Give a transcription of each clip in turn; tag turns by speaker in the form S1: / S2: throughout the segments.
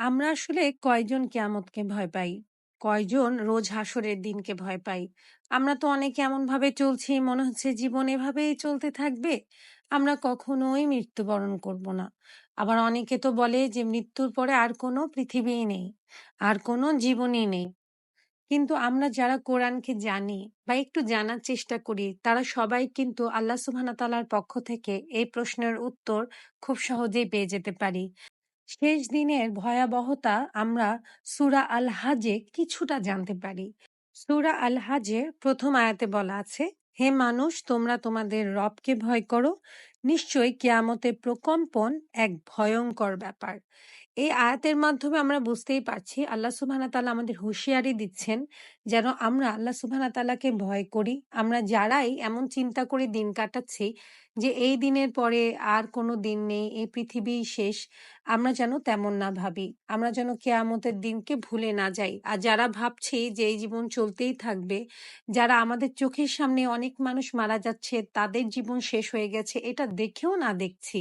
S1: আমরা আসলে কয়জন কিয়ামতকে ভয় পাই? কয়জন রোজ হাসরের দিনকে ভয় পাই? আমরা তো অনেকে এমনভাবে চলছি মনে হচ্ছে জীবন এভাবেই চলতে থাকবে। আমরা কখনোই মৃত্যুবরণ করব না। আবার অনেকে তো বলে যে মৃত্যুর পরে আর কোনো পৃথিবীই নেই, আর কোনো জীবনই নেই। কিন্তু আমরা যারা কোরআনকে জানি বা একটু জানার চেষ্টা করি, তারা সবাই কিন্তু আল্লাহ সুবহানাহু ওয়া তাআলার পক্ষ থেকে এই প্রশ্নের উত্তর খুব সহজেই পেয়ে যেতে পারি। শেষ দিনের ভয়াবহতা আমরা সূরা আল হাজে কিছুটা জানতে পারি। সূরা আল হাজের প্রথম আয়াতে বলা আছে, হে মানুষ, তোমরা তোমাদের রবকে ভয় করো, নিশ্চয়ই কিয়ামতের প্রকম্পন এক ভয়ঙ্কর ব্যাপার। এই আয়াতের মাধ্যমে আমরা বুঝতেই পারছি আল্লাহ সুবহানাহু ওয়া তাআলা আমাদের হুঁশিয়ারি দিচ্ছেন যেন আমরা আল্লাহ সুবহানাহু ওয়া তাআলাকে ভয় করি। আমরা যারাই এমন চিন্তা করে দিন কাটাচ্ছি যে এই দিনের পরে আর কোনো দিন নেই, এই পৃথিবীই শেষ, আমরা যেন তেমন না ভাবি। আমরা যেন কেয়ামতের দিনকে ভুলে না যাই। আর যারা ভাবছি যে এই জীবন চলতেই থাকবে, যারা আমাদের চোখের সামনে অনেক মানুষ মারা যাচ্ছে, তাদের জীবন শেষ হয়ে গেছে, এটা দেখেও না দেখছি।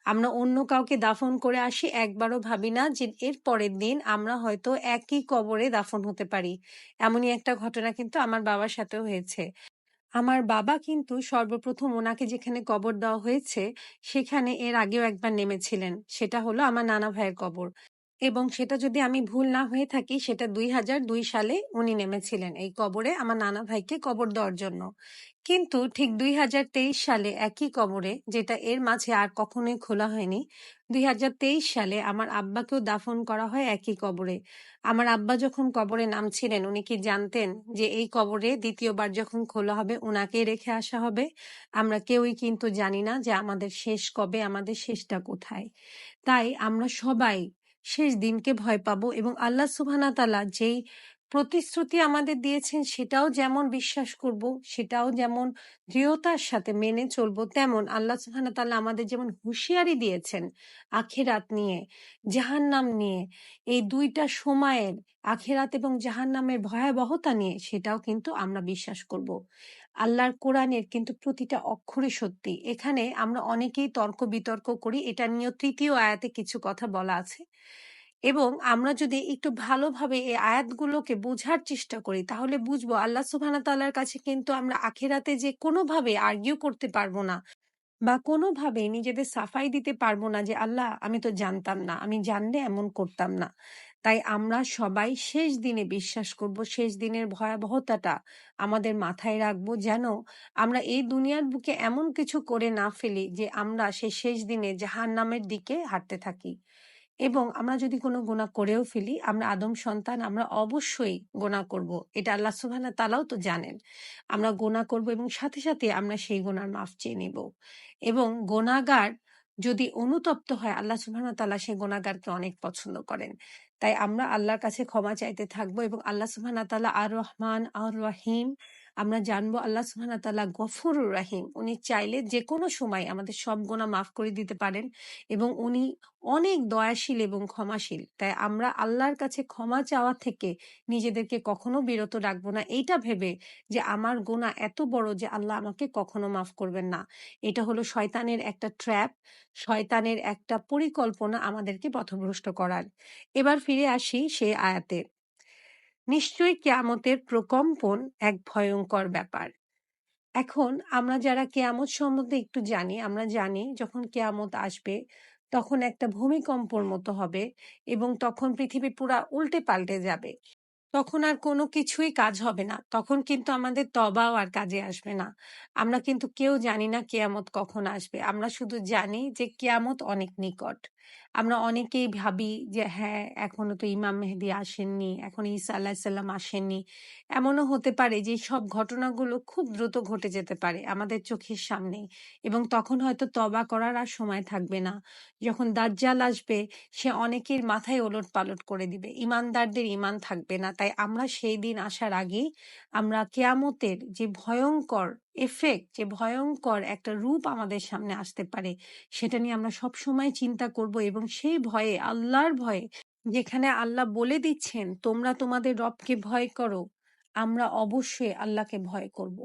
S1: আমরা অন্য কাউকে দাফন করে আসি, একবারও ভাবি না যে এর পরের দিন আমরা হয়তো একই কবরে দাফন হতে পারি। এমনই একটা ঘটনা কিন্তু আমার বাবার সাথেও হয়েছে। আমার বাবা কিন্তু সর্বপ্রথম ওনাকে যেখানে কবর দেওয়া হয়েছে, সেখানে এর আগেও একবার নেমেছিলেন। সেটা হলো আমার নানা ভাইয়ের কবর। এবং সেটা যদি আমি ভুল না হয়ে থাকি, সেটা ২০০২ সালে উনি নেমেছিলেন এই কবরে আমার নানা ভাইকে কবর দেওয়ার জন্য। কিন্তু ঠিক ২০২৩ সালে একই কবরে, যেটা এর মাঝে আর কখনোই খোলা হয়নি, ২০২৩ সালে আমার আব্বাকেও দাফন করা হয় একই কবরে। আমার আব্বা যখন কবরে নামছিলেন, উনি কি জানতেন যে এই কবরে দ্বিতীয়বার যখন খোলা হবে উনাকেই রেখে আসা হবে? আমরা কেউই কিন্তু জানি না যে আমাদের শেষ কবে, আমাদের শেষটা কোথায়। তাই আমরা সবাই শেষ দিনকে ভয় পাবো এবং আল্লাহ সুবহানাহু ওয়া তাআলা যেই প্রতিশ্রুতি আমাদের দিয়েছেন সেটাও যেমন বিশ্বাস করব, সেটাও যেমন দৃঢ়তার সাথে মেনে চলবো, তেমন আল্লাহ সুবহানাহু ওয়া তাআলা আমাদের যেমন হুঁশিয়ারি দিয়েছেন আখিরাত নিয়ে, জাহান্নাম নিয়ে, এই ২ টা সময়ের, আখিরাত এবং জাহান্নামের ভয়াবহতা নিয়ে, সেটাও কিন্তু আমরা বিশ্বাস করব। আল্লাহর কোরআনের কিন্তু প্রতিটা অক্ষরই সত্যি। এখানে আমরা অনেকেই তর্ক-বিতর্ক করি। এটা নিয়েও ৩য় আয়াতে কিছু কথা বলা আছে। এবং আমরা যদি একটু ভালোভাবে এই আয়াতগুলোকে বোঝার চেষ্টা করি, তাহলে বুঝবো আল্লাহ সুবহানাহু ওয়া তাআলার কাছে কিন্তু আমরা আখিরাতে যে কোনোভাবে আর্গুও করতে পারবো না। বা কোনোভাবে নিজেদের সাফাই দিতে পারবো না যে আল্লাহ আমি তো জানতাম না, আমি জানলে এমন করতাম না। তাই আমরা সবাই শেষ দিনে বিশ্বাস করব, শেষ দিনের ভয়াবহতাটা আমাদের মাথায় রাখবো, যেন আমরা এই দুনিয়ার বুকে এমন কিছু করে না ফেলি যে আমরা সেই শেষ দিনে জাহান্নামের দিকে হাঁটতে থাকি। এবং আমরা যদি কোনো গুনাহ করেও ফেলি, আমরা আদম সন্তান, আমরা অবশ্যই গুনাহ করব। এটা আল্লাহ সুবহানাহু ওয়া তাআলাও তো জানেন। আমরা গুনাহ করব এবং সাথে, সাথে আমরা সেই গুনার মাফ চেয়ে নিব। এবং গুনাহগার যদি অনুতপ্ত হয়, আল্লাহ সুবহানাহু ওয়া তাআলা সেই গুনাহগারকে অনেক পছন্দ করেন। তাই আমরা আল্লাহর কাছে ক্ষমা চাইতে থাকবো এবং আল্লাহ সুবহানাহু ওয়া তাআলা আর রহমান, আর রহিম। আমরা জানবো আল্লাহ সুবহানাহু ওয়া তাআলা গফুরুর রাহিম। উনি চাইলে যেকোনো সময় আমাদের সব গুনাহ মাফ করে দিতে পারেন এবং উনি অনেক দয়াশীল এবং ক্ষমাশীল। তাই আমরা আল্লাহর কাছে ক্ষমা চাওয়া থেকে নিজেদেরকে কখনো বিরত রাখবো না, এইটা ভেবে যে আমার গুনাহ এত বড় যে আল্লাহ আমাকে কখনো মাফ করবেন না। এটা হলো শয়তানের একটা ট্র্যাপ, শয়তানের একটা পরিকল্পনা আমাদেরকে পথভ্রষ্ট করার। এবার ফিরে আসি সেই আয়াতে। নিশ্চয়ই কিয়ামতের প্রকম্পন এক ভয়ঙ্কর ব্যাপার। এখন আমরা যারা কেয়ামত সম্বন্ধে একটু জানি, আমরা জানি যখন কেয়ামত আসবে তখন একটা ভূমিকম্পর মতো হবে এবং তখন পৃথিবী পুরা উল্টে পাল্টে যাবে। তখন আর কোনো কিছুই কাজ হবে না। তখন কিন্তু আমাদের তওবাও আর কাজে আসবে না। আমরা কিন্তু কেউ জানি না কেয়ামত কখন আসবে। আমরা শুধু জানি যে কেয়ামত অনেক নিকট। আমরা অনেকেই ভাবি যে হ্যাঁ, এখনো তো ইমাম মেহেদী আসেননি, এখন ঈসা আলাইহিস সালাম আসেননি। এমনও হতে পারে যে সব ঘটনাগুলো খুব দ্রুত ঘটে যেতে পারে আমাদের চোখের সামনেই এবং তখন হয়তো তওবা করার আর সময় থাকবে না। যখন দাজ্জাল আসবে, সে অনেকের মাথায় ওলটপালট করে দিবে। ঈমানদারদের ঈমান থাকবে না। তাই আমরা সেই দিন আসার আগেই আমরা কেয়ামতের যে ভয়ংকর ইফেক্ট, যে ভয়ংকর একটা রূপ আমাদের সামনে আসতে পারে, সেটা নিয়ে আমরা সবসময় চিন্তা করব এবং সেই ভয়ে, আল্লাহর ভয়ে, যেখানে আল্লাহ বলে দিচ্ছেন, "তোমরা তোমাদের রবকে ভয় করো।" আমরা অবশ্যই আল্লাহকে ভয় করব।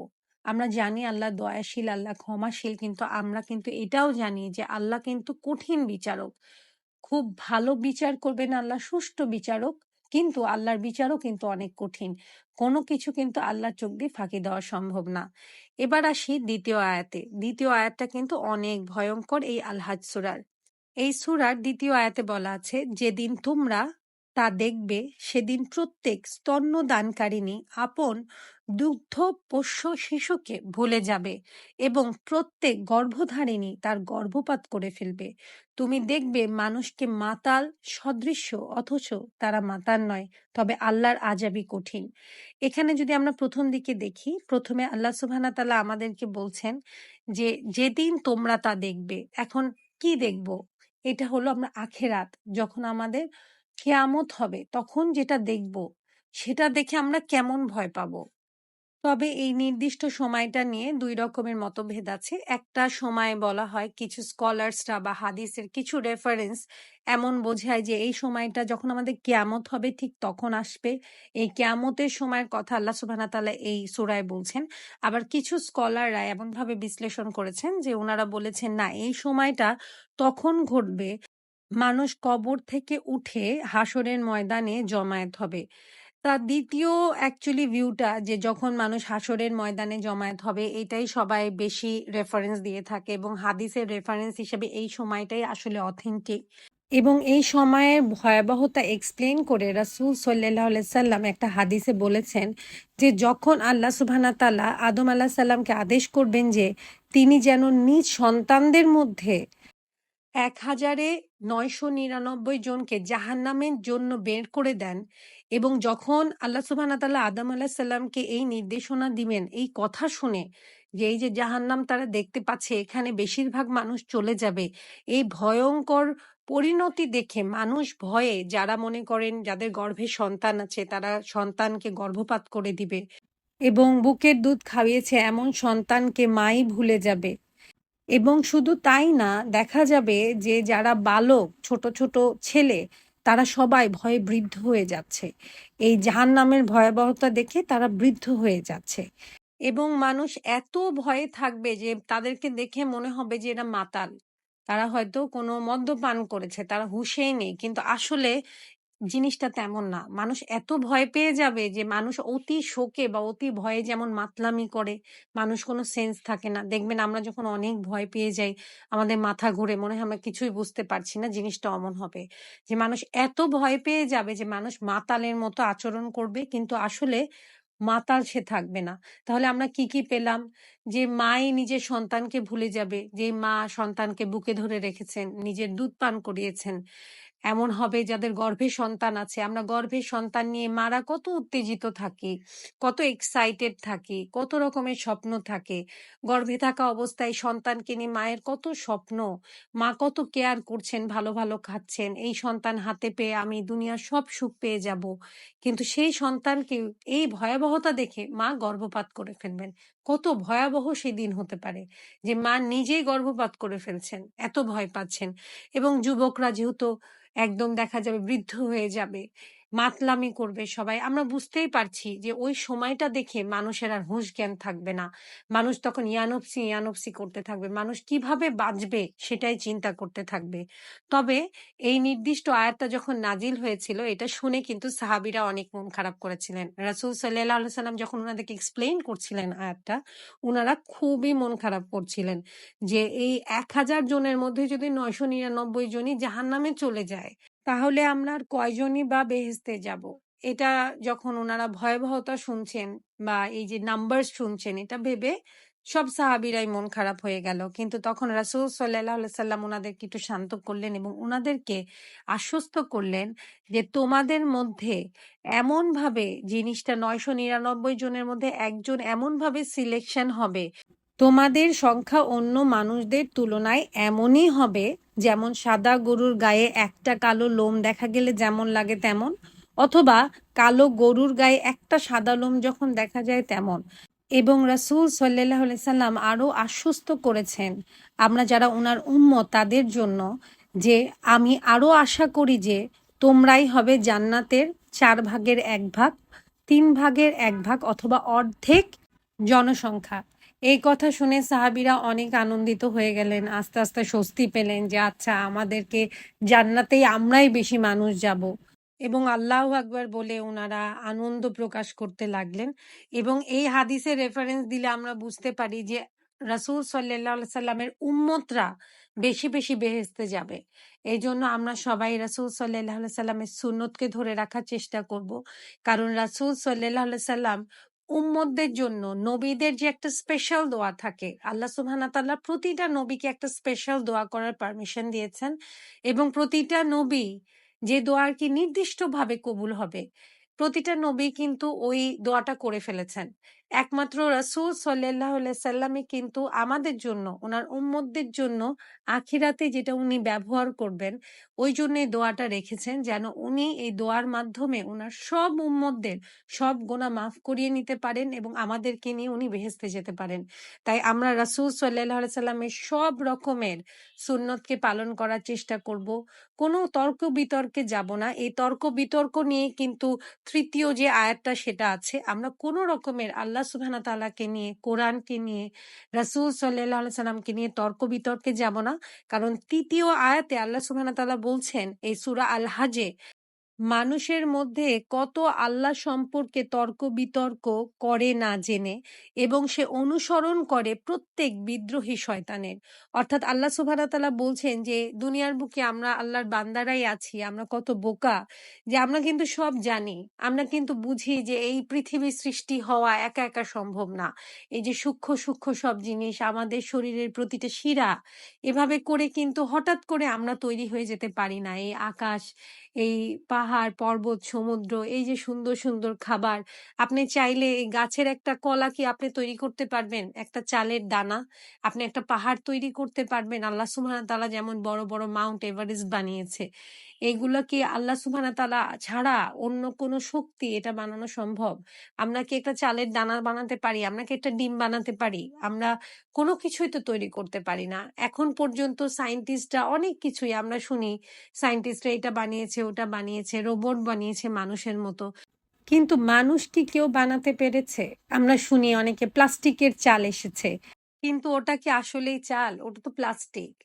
S1: আমরা জানি আল্লাহ দয়াশীল, আল্লাহ ক্ষমাশীল, কিন্তু আমরা কিন্তু এটাও জানি যে আল্লাহ কিন্তু কঠিন বিচারক। খুব ভালো বিচার করবেন আল্লাহ, সুষ্ঠু বিচারক। কিন্তু আল্লাহর বিচারও কিন্তু অনেক কঠিন। কোনো কিছু কিন্তু আল্লাহর চোখ দিয়ে ফাঁকি দেওয়া সম্ভব না। এবার আসি দ্বিতীয় আয়াতে। দ্বিতীয় আয়াতটা কিন্তু অনেক ভয়ঙ্কর, এই আল হাজ সূরার। এই সূরার দ্বিতীয় আয়াতে বলা আছে, যেদিন তোমরা তা দেখবে সেদিন প্রত্যেক স্তন্যদানকারিণী আপন দুগ্ধ পোষ্য শিশুকে ভুলে যাবে এবং প্রত্যেক গর্ভধারিণী তার গর্ভপাত করে ফেলবে। তুমি দেখবে মানুষকে মাতাল সদৃশ্য, অথচ তারা মাতাল নয়, তবে আল্লাহর আযাবই কঠিন। এখানে যদি আমরা প্রথম দিকে দেখি, প্রথমে আল্লাহ সুবহানাহু ওয়া তাআলা আমাদেরকে বলছেন যে যেদিন তোমরা তা দেখবে। এখন কি দেখব? এটা হলো আমরা আখেরাত, যখন আমাদের কেয়ামত হবে তখন যেটা দেখব, সেটা দেখে আমরা কেমন ভয় পাবো। তবে এই নির্দিষ্ট সময়টা নিয়ে ২ রকমের মতভেদ আছে। একটা সময় বলা হয়, কিছু স্কলার্সরা বা হাদিসের কিছু রেফারেন্স এমন বোঝায় যে এই সময়টা যখন আমাদের কিয়ামত হবে ঠিক তখন আসবে। এই কিয়ামতের সময়ের কথা আল্লাহ সুবহানাহু ওয়া তাআলা এই সূরায় বলছেন। আবার কিছু স্কলাররা এমনভাবে বিশ্লেষণ করেছেন যে ওনারা বলেছেন না, এই সময়টা তখন ঘটবে মানুষ কবর থেকে উঠে হাসরের ময়দানে জমায়েত হবে। তার দ্বিতীয় অ্যাকচুয়ালি ভিউটা, যে যখন মানুষ হাসরের ময়দানে জমায়েত হবে, এটাই সবাই বেশি রেফারেন্স দিয়ে থাকে এবং হাদিসের রেফারেন্স হিসেবে এই সময়টাই আসলে অথেন্টিক। এবং এই সময়ের ভয়াবহতা এক্সপ্লেন করে রাসূল সাল্লাল্লাহু আলাইহি সাল্লাম একটা হাদিসে বলেছেন যে যখন আল্লাহ সুবহানাহু ওয়া তাআলা আদম আলাইহিস সালামকে আদেশ করবেন যে তিনি যেন নিজ সন্তানদের মধ্যে ১,৯৯৯ জনকে জাহান্নামের জন্য বের করে দেন, এবং যখন আল্লাহ সুবহানাহু ওয়া তাআলা আদম আলাইহিস সালামকে এই নির্দেশনা দিবেন, এই কথা শুনে যে এই যে জাহান্নাম তারা দেখতে পাচ্ছে, এখানে বেশিরভাগ মানুষ চলে যাবে, এই ভয়ঙ্কর পরিণতি দেখে মানুষ ভয়ে, যারা মনে করেন যাদের গর্ভে সন্তান আছে তারা সন্তানকে গর্ভপাত করে দিবে এবং বুকের দুধ খাইয়েছে এমন সন্তানকে মাই ভুলে যাবে। এবং শুধু তাই না, দেখা যাবে যে যারা বালক, ছোট ছোট ছেলে, তারা সবাই ভয়ে বৃদ্ধ হয়ে যাচ্ছে। এই জাহান্নামের ভয়াবহতা দেখে তারা বৃদ্ধ হয়ে যাচ্ছে এবং মানুষ এত ভয়ে থাকবে যে তাদেরকে দেখে মনে হবে যে এরা মাতাল। তারা হয়তো কোনো মদ্যপান করেছে, তারা হুঁশেই নেই, কিন্তু আসলে জিনিসটা তেমন না। মানুষ এত ভয় পেয়ে যাবে যে মানুষ অতি শোকে বা অতি ভয়ে যেমন মাতলামি করে, মানুষ কোনো সেন্স থাকে না। দেখবেন আমরা যখন অনেক ভয় পেয়ে যাই, আমাদের মাথা ঘুরে, মনে হয় আমরা কিছুই বুঝতে পারছি না, জিনিসটা অমন হবে। যে মানুষ এত ভয় পেয়ে যাবে যে মানুষ মাতালের মতো আচরণ করবে, কিন্তু আসলে মাতাল সে থাকবে না। তাহলে আমরা কি, কি পেলাম? যে মাই নিজের সন্তানকে ভুলে যাবে, যে মা সন্তানকে বুকে ধরে রেখেছেন, নিজের দুধ পান করিয়েছেন। এমন হবে যাদের গর্ভে সন্তান আছে, আমরা গর্ভে সন্তান নিয়ে মারা কত উত্তেজিত থাকি, কত এক্সাইটেড থাকি, কত রকমের স্বপ্ন থাকে। গর্ভে থাকা অবস্থায় সন্তানকে নিয়ে মায়ের কত স্বপ্ন, মা কত কেয়ার করছেন, ভালো ভালো খাচ্ছেন, এই সন্তান হাতে পেয়ে আমি দুনিয়ার সব সুখ পেয়ে যাব। কিন্তু সেই সন্তানকে এই ভয়াবহতা দেখে মা গর্ভপাত করে ফেলবেন। কত ভয়াবহ সেই দিন হতে পারে যে মা নিজেই গর্ভপাত করে ফেলছেন, এত ভয় পাচ্ছেন। এবং যুবকরা যেহেতু একদম দেখা যাবে বৃদ্ধ হয়ে যাবে, মাতলামি করবে সবাই। আমরা বুঝতেই পারছি যে ওই সময়টা দেখে মানুষের আর হুঁশ জ্ঞান থাকবে না। মানুষ তখন ইয়ানফসি ইয়ানফসি করতে থাকবে। মানুষ কিভাবে বাঁচবে সেটাই চিন্তা করতে থাকবে। তবে এই নির্দিষ্ট আয়াতটা যখন নাজিল হয়েছিল, এটা শুনে কিন্তু সাহাবীরা অনেক মন খারাপ করেছিলেন। রাসূল সাল্লাল্লাহু আলাইহি সাল্লাম যখন উনাদেরকে এক্সপ্লেইন করছিলেন আয়াতটা, উনারা খুবই মন খারাপ করছিলেন যে এই ১,০০০ জনের মধ্যে যদি ৯৯৯ জনই জাহান্নামে চলে যায়, তাহলে আমরা আর কয়জনই বা বেহেশতে যাব? এটা যখন উনারা ভয়াবহতা শুনছেন বা এই যে নাম্বারস শুনছেন, এটা ভেবে সব সাহাবীরাই মন খারাপ হয়ে গেল। কিন্তু তখন রাসূল সাল্লাল্লাহু আলাইহি সাল্লাম উনাদেরকে একটু শান্ত করলেন এবং উনাদেরকে আশ্বস্ত করলেন যে তোমাদের মধ্যে এমনভাবে জিনিসটা ৯৯৯ জনের মধ্যে একজন এমনভাবে সিলেকশন হবে, তোমাদের সংখ্যা অন্য মানুষদের তুলনায় এমনই হবে যেমন সাদা গরুর গায়ে একটা কালো লোম দেখা গেলে যেমন লাগে তেমন, অথবা কালো গরুর গায়ে একটা সাদা লোম যখন দেখা যায় তেমন। এবং রাসূল সাল্লাল্লাহু আলাইহি সাল্লাম আরো আশ্বস্ত করেছেন আমরা যারা উনার উম্মত তাদের জন্য, যে আমি আরো আশা করি যে তোমরাই হবে জান্নাতের ৪ ভাগের ১ ভাগ, ৩ ভাগের ১ ভাগ অথবা অর্ধেক জনসংখ্যা। এই কথা শুনে সাহাবীরা অনেক আনন্দিত হয়ে গেলেন। আস্তে, আস্তে স্বস্তি পেলেন যে আচ্ছা আমাদেরকে জান্নাতেই আমরাই বেশি মানুষ যাবো। এবং আল্লাহু আকবার বলে উনারা আনন্দ প্রকাশ করতে লাগলেন। এবং এই হাদিসের রেফারেন্স দিলে আমরা বুঝতে পারি যে রাসূল সাল্লাল্লাহু আলাইহি সাল্লামের উম্মতরা বেশি, বেশি বেহেশতে যাবে। এইজন্য আমরা সবাই রাসূল সাল্লাল্লাহু আলাইহি সাল্লামের সুন্নতকে ধরে রাখার চেষ্টা করব। কারণ রাসূল সাল্লাল্লাহু আলাইহি সাল্লাম উম্মতদের জন্য নবীদের যে একটা স্পেশাল দোয়া থাকে, আল্লাহ সুবহানাহু ওয়া তাআলা প্রতিটা নবীকে একটা স্পেশাল দোয়া করার পারমিশন দিয়েছেন এবং প্রতিটা নবী যে দোয়া আরকি নির্দিষ্টভাবে কবুল হবে, প্রতিটা নবী কিন্তু ওই দোয়াটা করে ফেলেছেন। একমাত্র রাসূল সাল্লাল্লাহু আলাইহি সাল্লামই কিন্তু আমাদের জন্য, উনার উম্মতদের জন্য আখিরাতে যেটা উনি ব্যবহার করবেন, ওইজন্য এই দোয়াটা রেখেছেন যেন উনি এই দোয়ার মাধ্যমে উনার সব উম্মতদের সব গুনাহ মাফ করিয়ে নিতে পারেন এবং আমাদেরকে নিয়ে উনি বেহেশতে যেতে পারেন। তাই আমরা রাসূল সাল্লাল্লাহু আলাইহি সাল্লামের সব রকমের সুন্নতকে পালন করার চেষ্টা করব। কোনো তর্ক-বিতর্কে যাব না। এই তর্ক-বিতর্ক নিয়ে কিন্তু ৩য় যে আয়াতটা সেটা আছে। আমরা কোনো রকমের আল্লাহ সুবহানাহু ওয়া তাআলাকে নিয়ে, কোরআনকে নিয়ে, রাসূল সাল্লাল্লাহু আলাইহি সাল্লামকে নিয়ে তর্ক-বিতর্কে যাব না। কারণ ৩য় আয়াতে আল্লাহ সুবহানাহু ওয়া তাআলা বলছেন এই সূরা আল হাজে মানুষের মধ্যে কত আল্লাহ সম্পর্কে তর্ক-বিতর্ক করে না জেনে এবং সে অনুসরণ করে প্রত্যেক বিদ্রোহী শয়তানের। অর্থাৎ আল্লাহ সুবহানাহু ওয়া তাআলা বলছেন যে দুনিয়ার বুকে আমরা আল্লাহর বান্দারাই আছি। আমরা কত বোকা যে আমরা কিন্তু সব জানি। আমরা কিন্তু বুঝি যে এই পৃথিবীর সৃষ্টি হওয়া একা, একা সম্ভব না। এই যে সূক্ষ্ম, সূক্ষ্ম সব জিনিস আমাদের শরীরের প্রতিটা শিরা এভাবে করে কিন্তু হঠাৎ করে আমরা তৈরি হয়ে যেতে পারি না। এই আকাশ, এই পাহাড়, পর্বত, সমুদ্র, এই যে সুন্দর, সুন্দর খাবার। আপনি চাইলে এই গাছের একটা কলা কি আপনি তৈরি করতে পারবেন? একটা চালের দানা? আপনি একটা পাহাড় তৈরি করতে পারবেন? আল্লাহ সুবহানাহু ওয়া তাআলা যেমন বড়, বড় মাউন্ট এভারেস্ট বানিয়েছে। এগুলা কি আল্লাহ সুবহানাহু ওয়া তাআলা ছাড়া অন্য কোনো শক্তি এটা বানানো সম্ভব? আমরা কি একটা চালের দানা বানাতে পারি? আমরা কি একটা ডিম বানাতে পারি? আমরা কোনো কিছুই তো তৈরি করতে পারি না। এখন পর্যন্ত সায়েন্টিস্টরা অনেক কিছুই আমরা শুনি সায়েন্টিস্টরা এটা বানিয়েছে, ওটা বানিয়েছে, রোবট বানিয়েছে মানুষের মতো। কিন্তু মানুষ কি কেউ বানাতে পেরেছে? আমরা শুনি অনেকে প্লাস্টিকের চাল এসেছে। কিন্তু ওটা কি আসলেই চাল? ওটা তো প্লাস্টিক।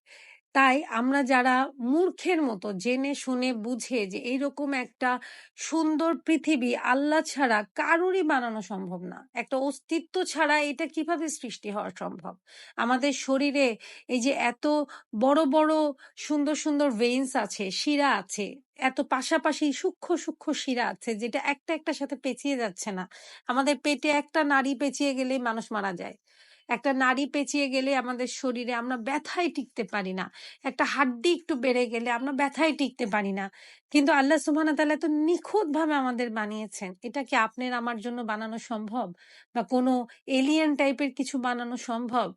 S1: তাই আমরা যারা মূর্খের মতো জেনে শুনে বুঝে যে এইরকম একটা সুন্দর পৃথিবী আল্লাহ ছাড়া কারোরই বানানো সম্ভব না। একটা অস্তিত্ব ছাড়া এটা কিভাবে সৃষ্টি হওয়া সম্ভব? আমাদের শরীরে এই যে এত বড়, বড় সুন্দর, সুন্দর ভেইনস আছে, শিরা আছে, এত পাশাপাশি সূক্ষ্ম, সূক্ষ্ম শিরা আছে যেটা একটা একটার সাথে পেঁচিয়ে যাচ্ছে না। আমাদের পেটে একটা নাড়ি পেঁচিয়ে গেলেই মানুষ মারা যায়। একটা নাড়ি পেঁচিয়ে গেলে আমাদের শরীরে আমরা ব্যথায় টিকতে পারি না। একটা হাড্ডি একটু বেড়ে গেলে আমরা ব্যথায় টিকতে পারি না। কিন্তু আল্লাহ সুবহানাহু ওয়া তাআলা এত নিখুঁতভাবে আমাদের বানিয়েছেন। এটা কি আপনার আমার জন্য বানানো সম্ভব? বা কোনো এলিয়েন টাইপের কিছু বানানো সম্ভব?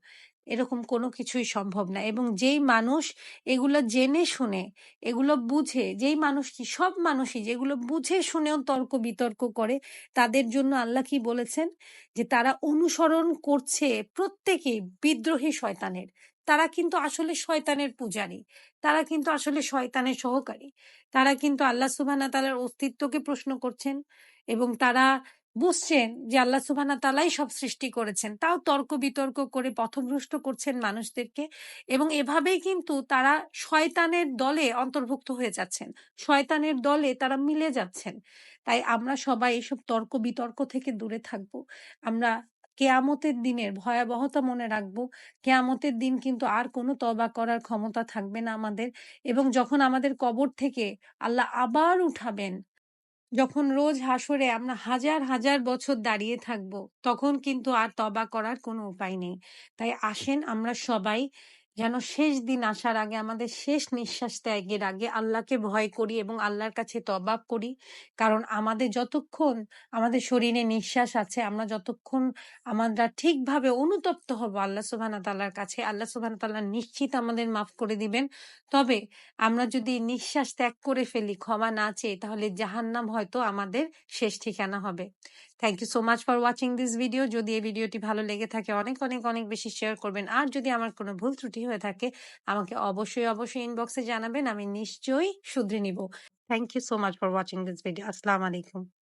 S1: এরকম কোনো কিছুই সম্ভব না। এবং যেই মানুষ এগুলো জেনে শুনে, এগুলো বুঝে, যেই মানুষ কি সব মানুষই যেগুলো বুঝে শুনেও তর্ক-বিতর্ক করে, তাদের জন্য আল্লাহ কি বলেছেন? যে তারা অনুসরণ করছে প্রত্যেকেই বিদ্রোহী শয়তানের। তারা কিন্তু আসলে শয়তানের পূজারী। তারা কিন্তু আসলে শয়তানের সহকারী। তারা কিন্তু আল্লাহ সুবহানাহু ওয়া তাআলার অস্তিত্বকে প্রশ্ন করছেন এবং তারা বুঝছেন যে আল্লাহ সুবহানাহু ওয়া তাআলাই সব সৃষ্টি করেছেন। তাও তর্ক-বিতর্ক করে পথভ্রষ্ট করছেন মানুষদেরকে এবং এভাবেই কিন্তু তারা শয়তানের দলে অন্তর্ভুক্ত হয়ে যাচ্ছেন। শয়তানের দলে তারা মিলে যাচ্ছেন। তাই আমরা সবাই এসব তর্ক-বিতর্ক থেকে দূরে থাকবো। আমরা কেয়ামতের দিনের ভয়াবহতা মনে রাখবো। কেয়ামতের দিন কিন্তু আর কোনো তওবা করার ক্ষমতা থাকবে না আমাদের এবং যখন আমাদের কবর থেকে আল্লাহ আবার উঠাবেন, যখন রোজ হাসরে আমরা হাজার, হাজার বছর দাঁড়িয়ে থাকবো, তখন কিন্তু আর তওবা করার কোনো উপায় নেই। তাই আসেন আমরা সবাই যেন শেষ দিন আসার আগে আমাদের শেষ নিঃশ্বাস ত্যাগের আগে আল্লাহকে ভয় করি এবং আল্লাহর কাছে তওবা করি। কারণ আমাদের যতক্ষণ আমাদের শরীরে নিঃশ্বাস আছে, আমরা যতক্ষণ আমরা ঠিকভাবে অনুতপ্ত হব আল্লাহ সুবহানাহু ওয়া তাআলার কাছে, আল্লাহ সুবহানাহু ওয়া তাআলা নিশ্চিত আমাদের মাফ করে দিবেন। তবে আমরা যদি নিঃশ্বাস ত্যাগ করে ফেলি, ক্ষমা না চেয়ে, তাহলে জাহান্নাম হয়তো আমাদের শেষ ঠিকানা হবে। Thank you so much for watching this video. যদি এই ভিডিওটি ভালো লেগে থাকে অনেক, অনেক, অনেক বেশি শেয়ার করবেন। আর যদি আমার কোনো ভুল ত্রুটি হয়ে থাকে আমাকে অবশ্যই, অবশ্যই ইনবক্সে জানাবেন। আমি নিশ্চয়ই শুধরে নিব। Thank you so much for watching this video. আসসালামু আলাইকুম।